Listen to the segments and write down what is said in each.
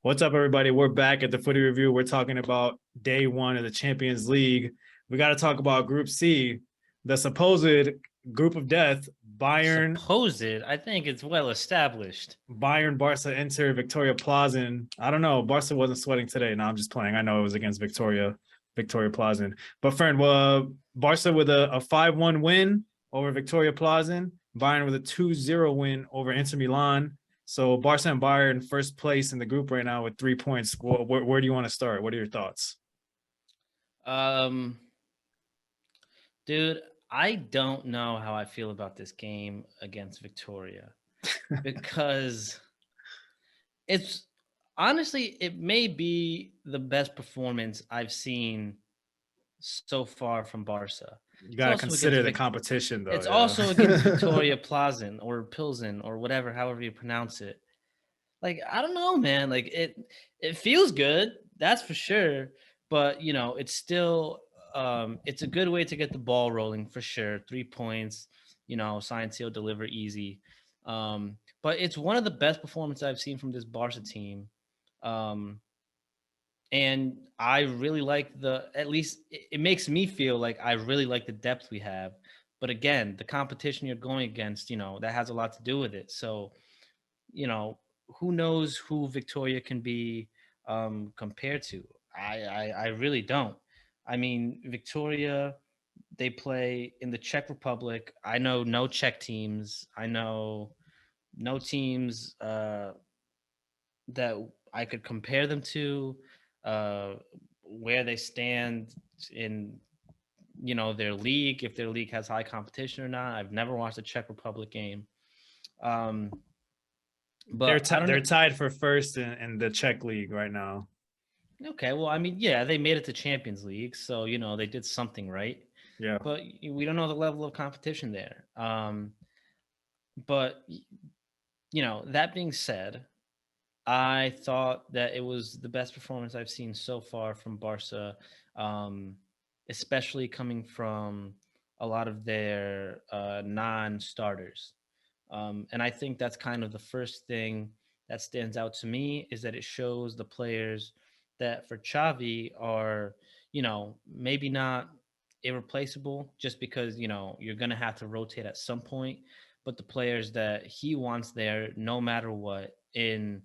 What's up, everybody? We're back at the Footy Review. We're talking about day one of the Champions League. We got to talk about Group C, the supposed group of death. Bayern, Supposed, I think it's well established. Barca, Inter, Victoria Plzn. I don't know. Barca wasn't sweating today. No, I'm just playing. I know it was against Victoria Plzn. But Fern, Barca with a 5-1 win over Victoria Plzn. Bayern with a 2-0 win over Inter Milan. So Barca and Bayern first place in the group right now with 3 points. Where do you want to start? What are your thoughts? Um, Dude, I don't know how I feel about this game against Victoria because it's honestly, it may be the best performance I've seen so far from Barca. You It's got to also against consider the competition, though. it's also against Yeah. Victoria Plzn or Pilsen or whatever, however you pronounce it. Like, I don't know, man. Like it feels good, that's for sure. But it's still it's a good way to get the ball rolling for sure. 3 points, sign seal, deliver easy. But it's one of the best performances I've seen from this Barca team. Um, and I really like at least it makes me feel like I really like the depth we have. But again, the competition you're going against, that has a lot to do with it. So, you know, who knows who Victoria can be compared to? I really don't. I mean, Victoria, they play in the Czech Republic. I know no Czech teams. I know no teams that I could compare them to, uh, where they stand in their league, if their league has high competition or not. I've never watched a Czech Republic game. Um, they're but I t- don't they're know. tied for first in the Czech league right now. Okay, well, I mean, yeah, they made it to Champions League, so they did something right. Yeah. But we don't know the level of competition there. But that being said, I thought that it was the best performance I've seen so far from Barca, um, especially coming from a lot of their non-starters. And I think that's kind of the first thing that stands out to me is that it shows the players that for Xavi are, maybe not irreplaceable just because, you're going to have to rotate at some point, but the players that he wants there no matter what in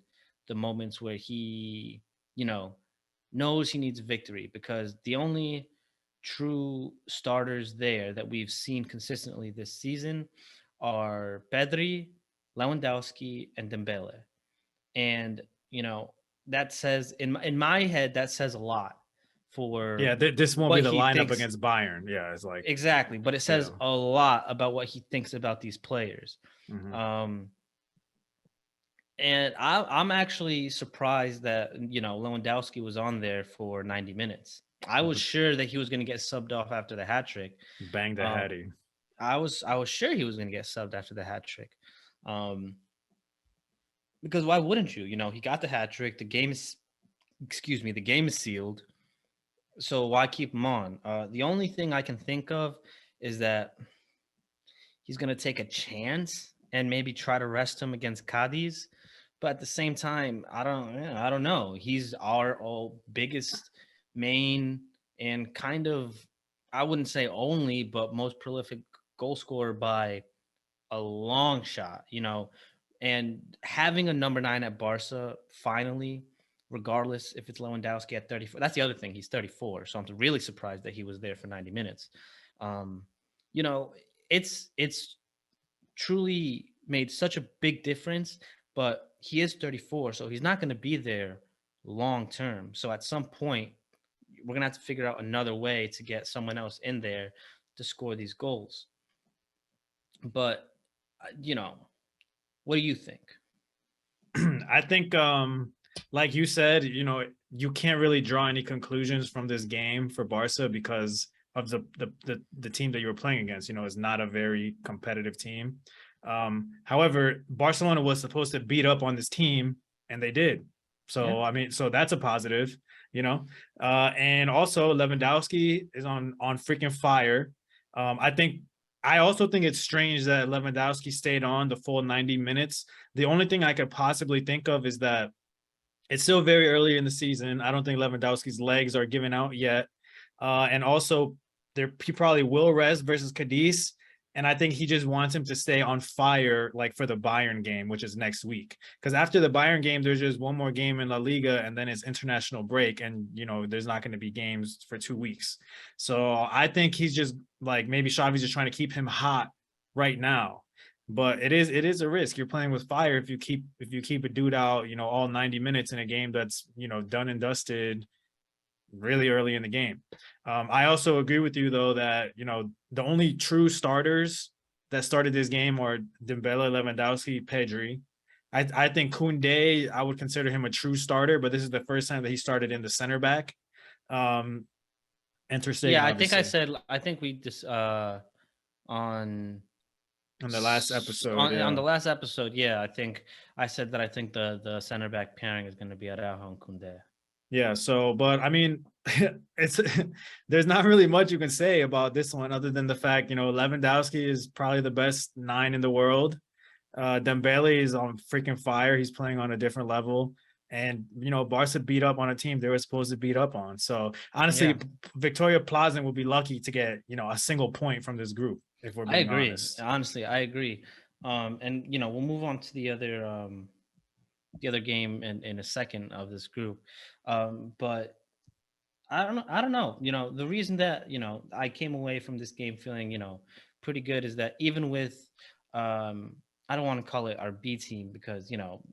the moments where he, you know, knows he needs victory because the only true starters there that we've seen consistently this season are Pedri, Lewandowski, and Dembele. And, that says in my head that says a lot Yeah, for this won't be what the he lineup thinks. against Bayern. Yeah, it's like, Exactly, but it yeah. says a lot about what he thinks about these players. Hmm. Um, and I'm actually surprised that Lewandowski was on there for 90 minutes. I was sure that he was going to get subbed off after the hat trick. Bang the Um, Hattie. I was sure he was going to get subbed after the hat trick, um, because why wouldn't you? He got the hat trick. The game is sealed. So why keep him on? The only thing I can think of is that he's going to take a chance and maybe try to rest him against Cadiz. But at the same time, I don't know. He's our biggest, main, and kind of, I wouldn't say only, but most prolific goal scorer by a long shot. And having a number 9 at Barca finally, regardless if it's Lewandowski at 34. That's the other thing. He's 34, so I'm really surprised that he was there for 90 minutes. Um, you know, it's truly made such a big difference, but he is 34, so he's not going to be there long term. So at some point, we're going to have to figure out another way to get someone else in there to score these goals. But, what do you think? I think, like you said, you can't really draw any conclusions from this game for Barca because of the team that you were playing against. Is not a very competitive team. However, Barcelona was supposed to beat up on this team, and they did. Yeah. So I mean, so that's a positive, and also Lewandowski is on freaking fire. I also think it's strange that Lewandowski stayed on the full 90 minutes. The only thing I could possibly think of is that It's still very early in the season. I don't think Lewandowski's legs are giving out yet. And also, he probably will rest versus Cadiz. And I think he just wants him to stay on fire, like for the Bayern game, which is next week. Because after the Bayern game, there's just one more game in La Liga, and then it's international break, and there's not going to be games for 2 weeks. So I think he's just like maybe Xavi's just trying to keep him hot right now. But it is a risk. You're playing with fire if you keep a dude out, all 90 minutes in a game that's done and dusted really early in the game. I also agree with you though that the only true starters that started this game are Dembele, Lewandowski, Pedri. I think Koundé, I would consider him a true starter, but this is the first time that he started in the center back. Ter Stegen, Yeah, obviously. I think we just on The last episode, on the last episode, yeah, I think I said that I think the center back pairing is going to be Araujo and Koundé. Yeah. So, but I mean, it's there's not really much you can say about this one other than the fact Lewandowski is probably the best 9 in the world. Dembele is on freaking fire. He's playing on a different level. And Barca beat up on a team they were supposed to beat up on. So honestly, Yeah. Victoria Plzn will be lucky to get a single point from this group, if we're I being agree. honest. Honestly, I agree. And we'll move on to the other game in a second of this group. But I don't know. The reason that, I came away from this game feeling, pretty good is that even with I don't want to call it our B team because,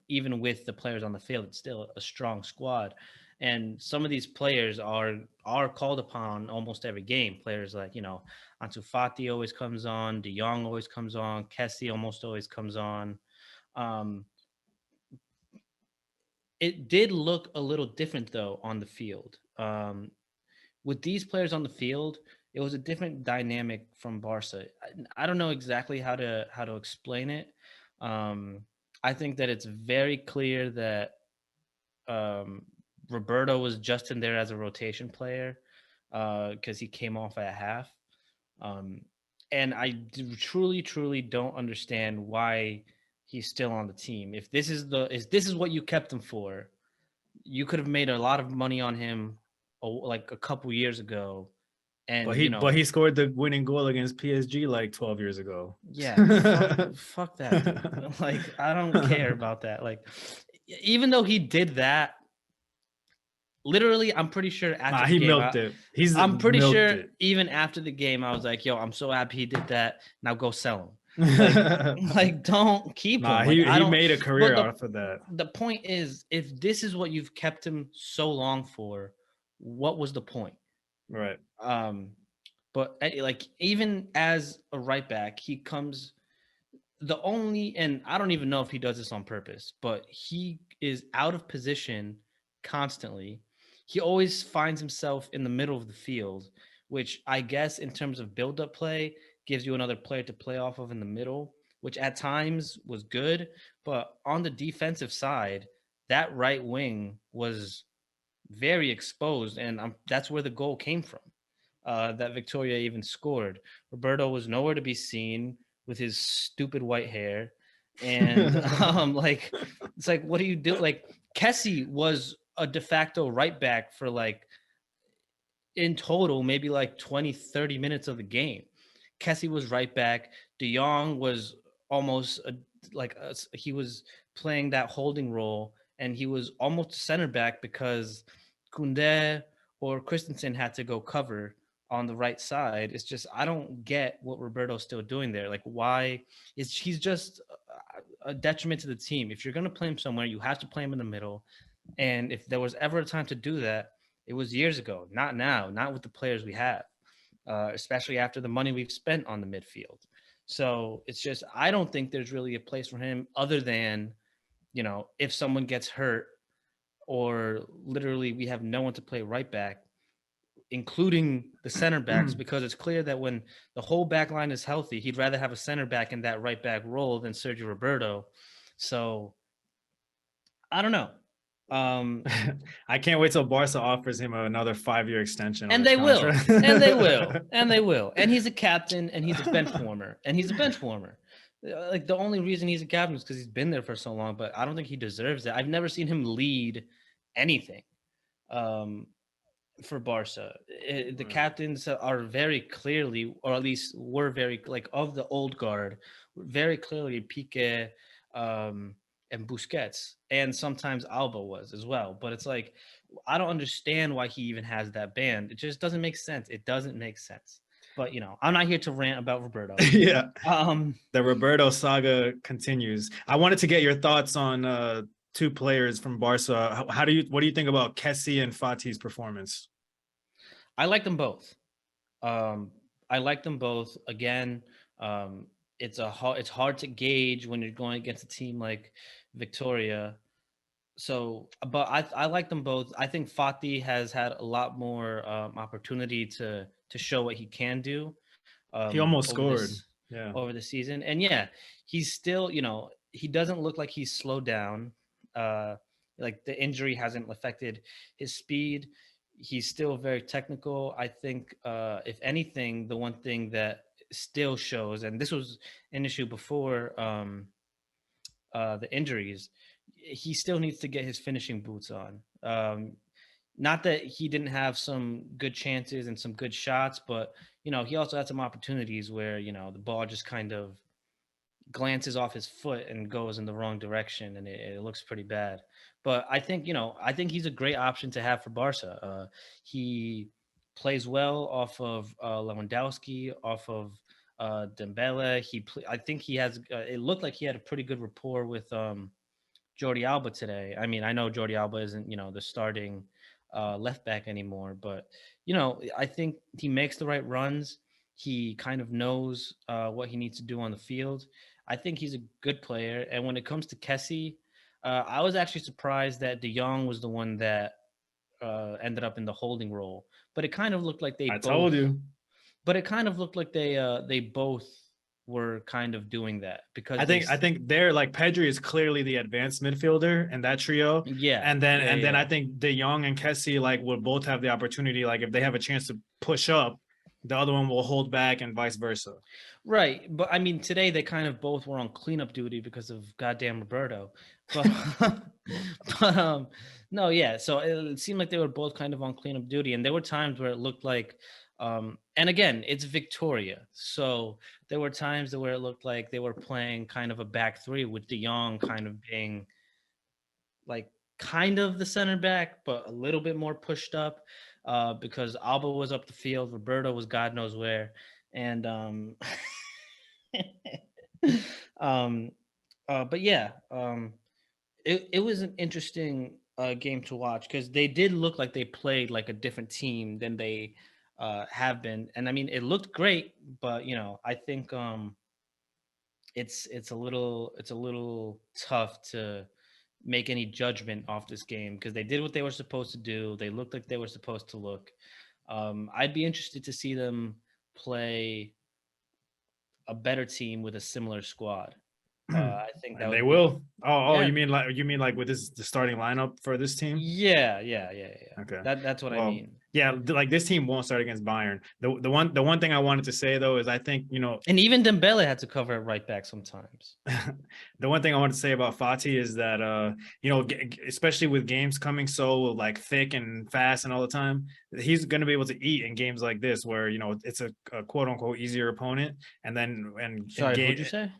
even with the players on the field, it's still a strong squad. And some of these players are called upon almost every game. Players like, Ansu Fati always comes on, De Jong always comes on, Kessie almost always comes on. It did look a little different though on the field. With these players on the field, it was a different dynamic from Barca. I don't know exactly how to explain it. I think that it's very clear that Roberto was just in there as a rotation player because he came off at half. And I truly don't understand why he's still on the team. If this is what you kept him for, you could have made a lot of money on him like a couple years ago. And But he scored the winning goal against PSG like 12 years ago. Yeah, fuck that dude. Like, I don't care about that. Like, even though he did that, literally, I'm pretty sure after the he game, milked it. I'm pretty milked sure it. even after the game, I was like, "Yo, I'm so happy he did that. Now go sell him." Like don't keep him. Like I he don't. made a career out of that. The point is, if this is what you've kept him so long for, what was the point? Right. But like even as a right back, he comes and I don't even know if he does this on purpose, but he is out of position constantly. He always finds himself in the middle of the field, which I guess in terms of build-up play gives you another player to play off of in the middle, which at times was good. But on the defensive side, that right wing was very exposed, and that's where the goal came from. That Victoria even scored. Roberto was nowhere to be seen with his stupid white hair, and like it's like, what do you do? Like Kessie was a de facto right back for like in total maybe like 20-30 minutes of the game. Kessie was right back. De Jong was almost he was playing that holding role, and he was almost a center back because Koundé or Christensen had to go cover on the right side. It's just I don't get what Roberto's still doing there. Like, why is he's just a detriment to the team? If you're going to play him somewhere, you have to play him in the middle. And if there was ever a time to do that, it was years ago. Not now. Not with the players we have, especially after the money we've spent on the midfield. So it's just I don't think there's really a place for him other than, if someone gets hurt or literally we have no one to play right back, including the center backs, because it's clear that when the whole back line is healthy, he'd rather have a center back in that right back role than Sergio Roberto. So I don't know. I can't wait till Barca offers him another 5-year extension. And they will. And they will. And they will. And he's a captain and he's a bench warmer. Like the only reason he's a captain is because he's been there for so long, but I don't think he deserves it. I've never seen him lead anything. Um, for Barca. The Right. captains are very clearly, or at least were very like of the old guard, very clearly Pique, um, and Busquets, and sometimes Alba was as well. But it's like I don't understand why he even has that band. It just doesn't make sense. It doesn't make sense. But I'm not here to rant about Roberto. Yeah. Um, The Roberto saga continues. I wanted to get your thoughts on two players from Barca. What do you think about Kessie and Fati's performance? I like them both. Um, I like them both. Again, um, it's hard to gauge when you're going against a team like Victoria. So, but I like them both. I think Fati has had a lot more opportunity to show what he can do He almost over scored. this Yeah. over the season. And yeah, he's still, he doesn't look like he's slowed down. Uh like the injury hasn't affected his speed. He's still very technical. I think if anything, the one thing that still shows, and this was an issue before the injuries, he still needs to get his finishing boots on. Not that he didn't have some good chances and some good shots, but he also had some opportunities where the ball just kind of glances off his foot and goes in the wrong direction, and it looks pretty bad. But I think he's a great option to have for Barca. He plays well off of Lewandowski, off of Dembele. I think he has. It looked like he had a pretty good rapport with Jordi Alba today. I mean, I know Jordi Alba isn't, the starting left back anymore, but I think he makes the right runs. He kind of knows what he needs to do on the field. I think he's a good player. And when it comes to Kessie, I was actually surprised that De Jong was the one that ended up in the holding role. But it kind of looked like I told you. they both were kind of doing that because I think they're like Pedri is clearly the advanced midfielder in that trio. yeah, yeah, And then I yeah. think De Jong and Kessie like will both have the opportunity. Like if they have a chance to push up, the other one will hold back and vice versa. Right, but I mean, today they kind of both were on cleanup duty because of goddamn Roberto. But, but no, yeah. So it seemed like they were both kind of on cleanup duty, and there were times where it looked like, and again, it's Victoria, so there were times where it looked like they were playing kind of a back three with De Jong kind of being like kind of the center back, but a little bit more pushed up because Alba was up the field, Roberto was God knows where, and um, but yeah, it was an interesting game to watch because they did look like they played like a different team than they have been, and I mean it looked great, but I think it's a little tough to make any judgment off this game because they did what they were supposed to do. They looked like they were supposed to look. I'd be interested to see them play a better team with a similar squad. I think that And they would be will. Oh, yeah, you mean like with this the starting lineup for this team? yeah. Okay. That's what I Well, mean. yeah, like this team won't start against Bayern. The one thing I wanted to say though is I think And even Dembele had to cover it right back sometimes. the one thing I want to say about Fati is that especially with games coming so like thick and fast and all the time, he's going to be able to eat in games like this where it's a quote unquote easier opponent, and then and in Sorry, game who'd you say?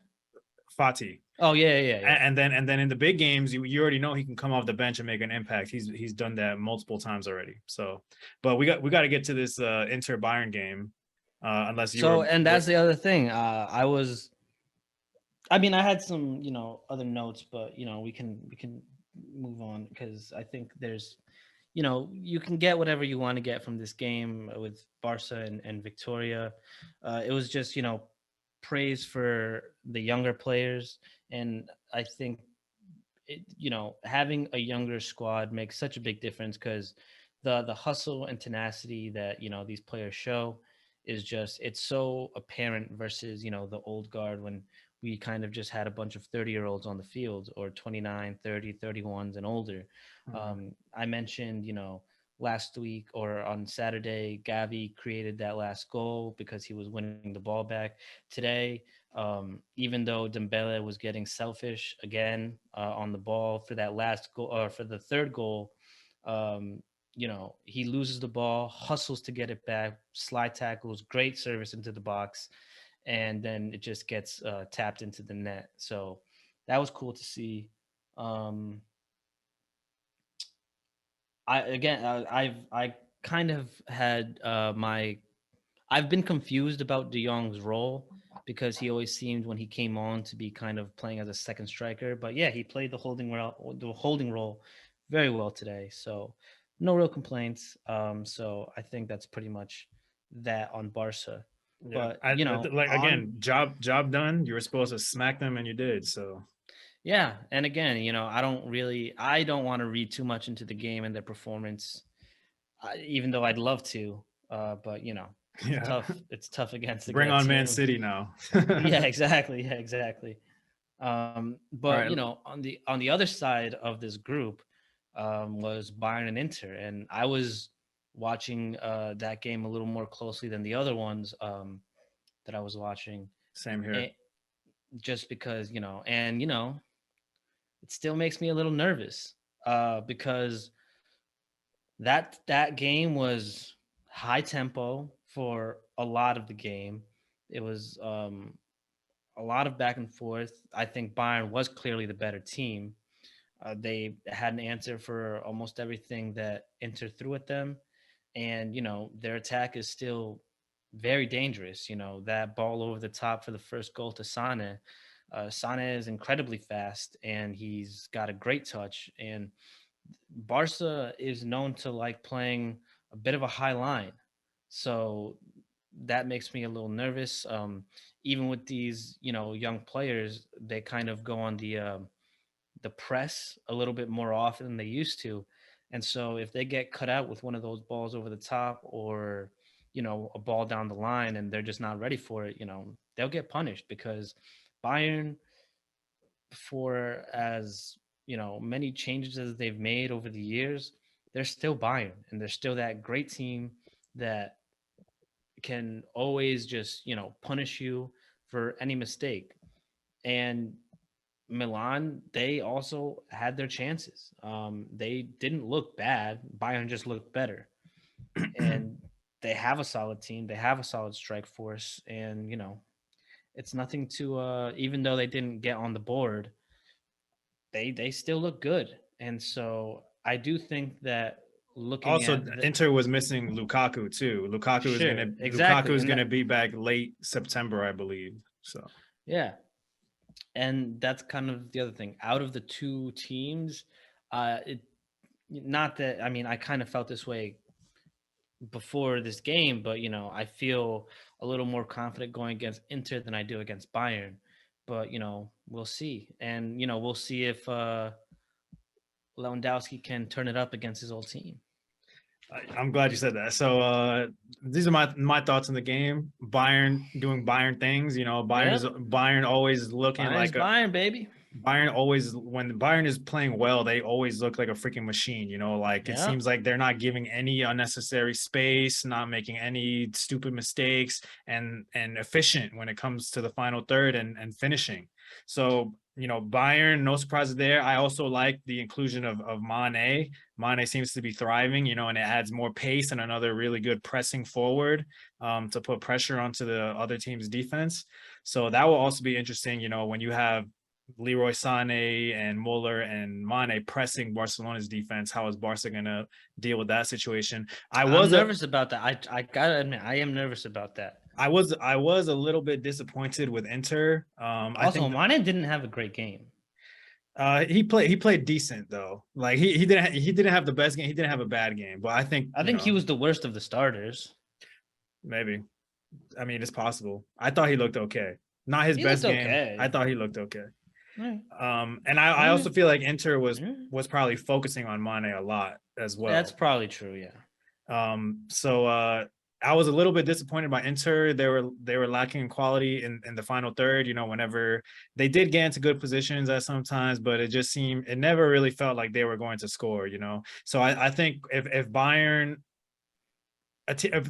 Fati. Oh yeah. And then in the big games, you already know he can come off the bench and make an impact. He's done that multiple times already. So, but we got to get to this Inter Bayern game, unless you So, were and what. that's the other thing. I mean, I had some, other notes, but we can move on because I think there's, you can get whatever you want to get from this game with Barca and Victoria. It was just, praise for the younger players, and I think having a younger squad makes such a big difference because the hustle and tenacity that these players show is just it's so apparent versus the old guard when we kind of just had a bunch of 30-year-olds on the field or 29, 30, 31s and older. I mentioned last week or on Saturday Gavi created that last goal because he was winning the ball back. Today, even though Dembele was getting selfish again on the ball for that last goal or for the third goal, You know, he loses the ball, hustles to get it back, slide tackles, great service into the box, and then it just gets tapped into the net. So that was cool to see. Um, I kind of had my I've been confused about De Jong's role because he always seemed when he came on to be kind of playing as a second striker. But yeah, he played the holding role very well today. So no real complaints. So I think that's pretty much that on Barca. Yeah, But you know, like on again, job done. You were supposed to smack them, and you did. So yeah, and again, you know, I don't want to read too much into the game and their performance, even though I'd love to. But you know, it's yeah, tough. It's tough against a bring good on Man team. City now. Yeah, exactly. Yeah, exactly. All But right, you know, on the other side of this group was Bayern and Inter, and I was watching that game a little more closely than the other ones that I was watching, same here. and just because you know, and you know, it still makes me a little nervous because that game was high tempo for a lot of the game. It was a lot of back and forth. I think Bayern was clearly the better team. They had an answer for almost everything that Inter threw at them, and you know their attack is still very dangerous. You know that ball over the top for the first goal to Sane. Sane is incredibly fast, and he's got a great touch. And Barca is known to like playing a bit of a high line, so that makes me a little nervous. Even with these, you know, young players, they kind of go on the press a little bit more often than they used to, and so if they get cut out with one of those balls over the top, or you know, a ball down the line, and they're just not ready for it, you know, they'll get punished because Bayern, for as you know many changes as they've made over the years, they're still Bayern, and they're still that great team that can always just you know punish you for any mistake. And Milan, they also had their chances. They didn't look bad. Bayern just looked better, and they have a solid team. They have a solid strike force, and you know it's nothing to. Even though they didn't get on the board, they still look good. And so I do think that looking Also, at the Inter was missing Lukaku too. sure Lukaku exactly, is and gonna that be back late September, I believe. So yeah, and that's kind of the other thing. Out of the two teams, it not that I mean I kind of felt this way before this game, but you know I feel a little more confident going against Inter than I do against Bayern. But you know we'll see, and you know we'll see if Lewandowski can turn it up against his old team. I'm glad you said that. So these are my thoughts on the game. Bayern doing Bayern things. You know, Yep, Bayern always looking Bayern's like a Bayern, baby. Bayern always when Bayern is playing well, they always look like a freaking machine. You know, like it Yep. seems like they're not giving any unnecessary space, not making any stupid mistakes, and efficient when it comes to the final third and finishing. So you know, Bayern, no surprises there. I also like the inclusion of Mane. Mane seems to be thriving, you know, and it adds more pace and another really good pressing forward to put pressure onto the other team's defense. So that will also be interesting, you know, when you have Leroy Sané and Muller and Mane pressing Barcelona's defense. How is Barca going to deal with that situation? I'm nervous about that. I gotta admit, I am nervous about that. I was a little bit disappointed with Inter. I Also, think Mane didn't have a great game. he played decent though. Like he didn't have the best game. He didn't have a bad game, but I think I you think he know was the worst of the starters. maybe. I mean, it's possible. I thought he looked okay. Not his He looked best game. I okay. thought he looked okay. All right. And I All right. also feel like Inter All right. was probably focusing on Mane a lot as That's well. probably true. Yeah. So I was a little bit disappointed by Inter. They were lacking in quality in the final third. You know, whenever they did get into good positions at sometimes, but it never really felt like they were going to score. You know, so I think if Bayern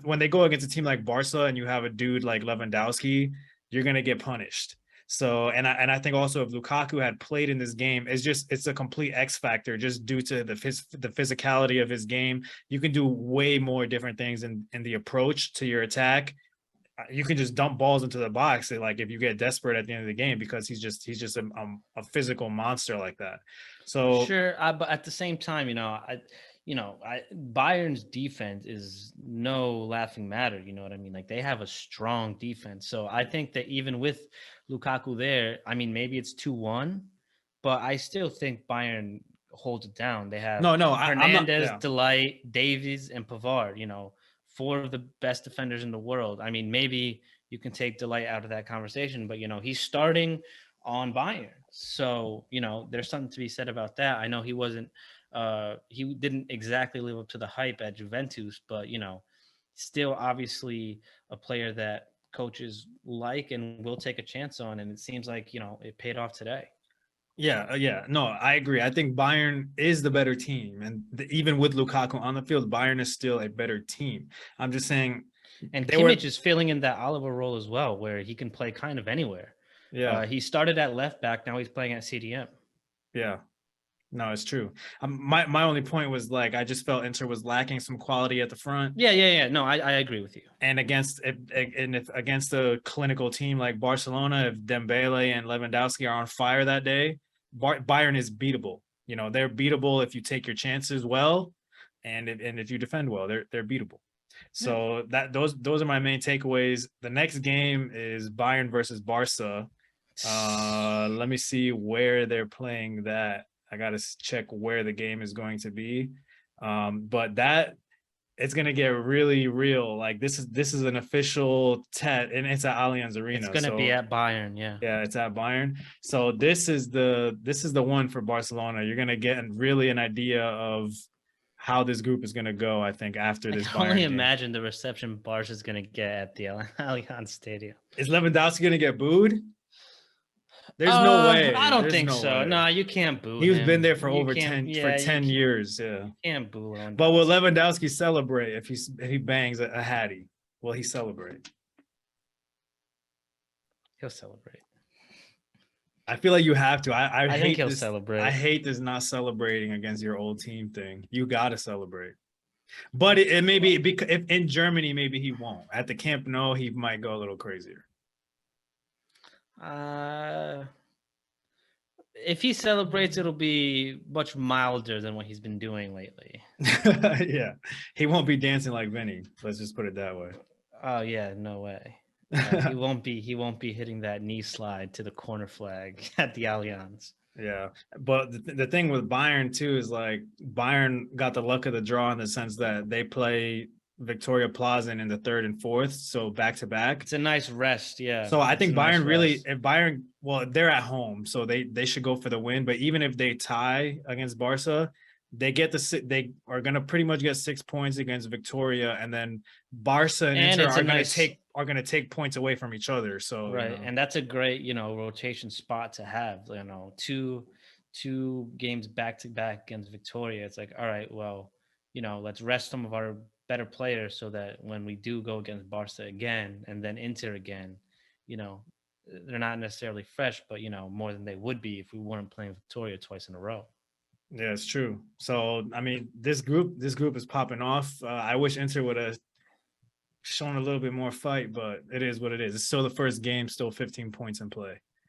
when they go against a team like Barca and you have a dude like Lewandowski, you're gonna get punished. So, and I think also if Lukaku had played in this game, it's a complete X factor just due to the physicality of his game. You can do way more different things in the approach to your attack. You can just dump balls into the box, like if you get desperate at the end of the game, because he's just a physical monster like that. So Sure, but at the same time, Bayern's defense is no laughing matter. You know what I mean? Like they have a strong defense, so I think that even with Lukaku there, I mean, maybe it's 2-1, but I still think Bayern holds it down. They have no, I'm not. Hernandez, Yeah, Delight, Davies, and Pavard. Four of the best defenders in the world. I mean, maybe you can take Delight out of that conversation, but he's starting on Bayern. So, there's something to be said about that. I know he didn't exactly live up to the hype at Juventus, but, still obviously a player that coaches like and will take a chance on. And it seems like, it paid off today. yeah. No, I agree. I think Bayern is the better team, and even with Lukaku on the field, Bayern is still a better team. I'm just saying, and they were. Kimmich is filling in that Oliver role as well, where he can play kind of anywhere. Yeah, He started at left back. Now he's playing at CDM. yeah. No, it's true. My only point was like I just felt Inter was lacking some quality at the front. Yeah. No, I agree with you. And if against a clinical team like Barcelona, if Dembele and Lewandowski are on fire that day, Bayern is beatable. They're beatable if you take your chances well, and if you defend well, they're beatable. So those are my main takeaways. The next game is Bayern versus Barca. Let me see where they're playing that. I gotta check where the game is going to be. But that it's gonna get really real. Like this is an official TET, and it's at Allianz Arena. It's gonna be at Bayern, yeah. Yeah, it's at Bayern. So this is the one for Barcelona. You're gonna get really an idea of how this group is gonna go. I think after this. I can only Bayern game. imagine the reception Barca is gonna get at the Allianz Stadium. Is Lewandowski gonna get booed? There's no way. I don't There's think no so. way. No, you can't boo. He's him. been there for You over can't- 10 yeah, for 10 years. Yeah. You can't boo Lewandowski. But will Lewandowski celebrate if he bangs a Hattie? Will he celebrate? He'll celebrate. I feel like you have to. I think hate he'll this. celebrate. I hate this not celebrating against your old team thing. You got to celebrate. But it may be because if in Germany, maybe he won't. At the Camp Nou, he might go a little crazier. If he celebrates, it'll be much milder than what he's been doing lately. Yeah, he won't be dancing like Vinny. Let's just put it that way. Oh yeah, no way. He won't be hitting that knee slide to the corner flag at the Allianz. Yeah, but the thing with Bayern too is like Bayern got the luck of the draw in the sense that they play Victoria Plzn in the third and fourth, so back to back. It's a nice rest, yeah. So I think Bayern rest. if Bayern, well, they're at home, so they should go for the win. But even if they tie against Barca, they are gonna pretty much get 6 points against Victoria, and then Barca and Inter are gonna take points away from each other. So right, and that's a great rotation spot to have. Two games back to back against Victoria. It's like, all right, well, let's rest some of our better players so that when we do go against Barca again and then Inter again, they're not necessarily fresh, but more than they would be if we weren't playing Victoria twice in a row. Yeah, it's true. So I mean, this group is popping off. I wish Inter would have shown a little bit more fight, but it is what it is. It's still the first game, still 15 points in play.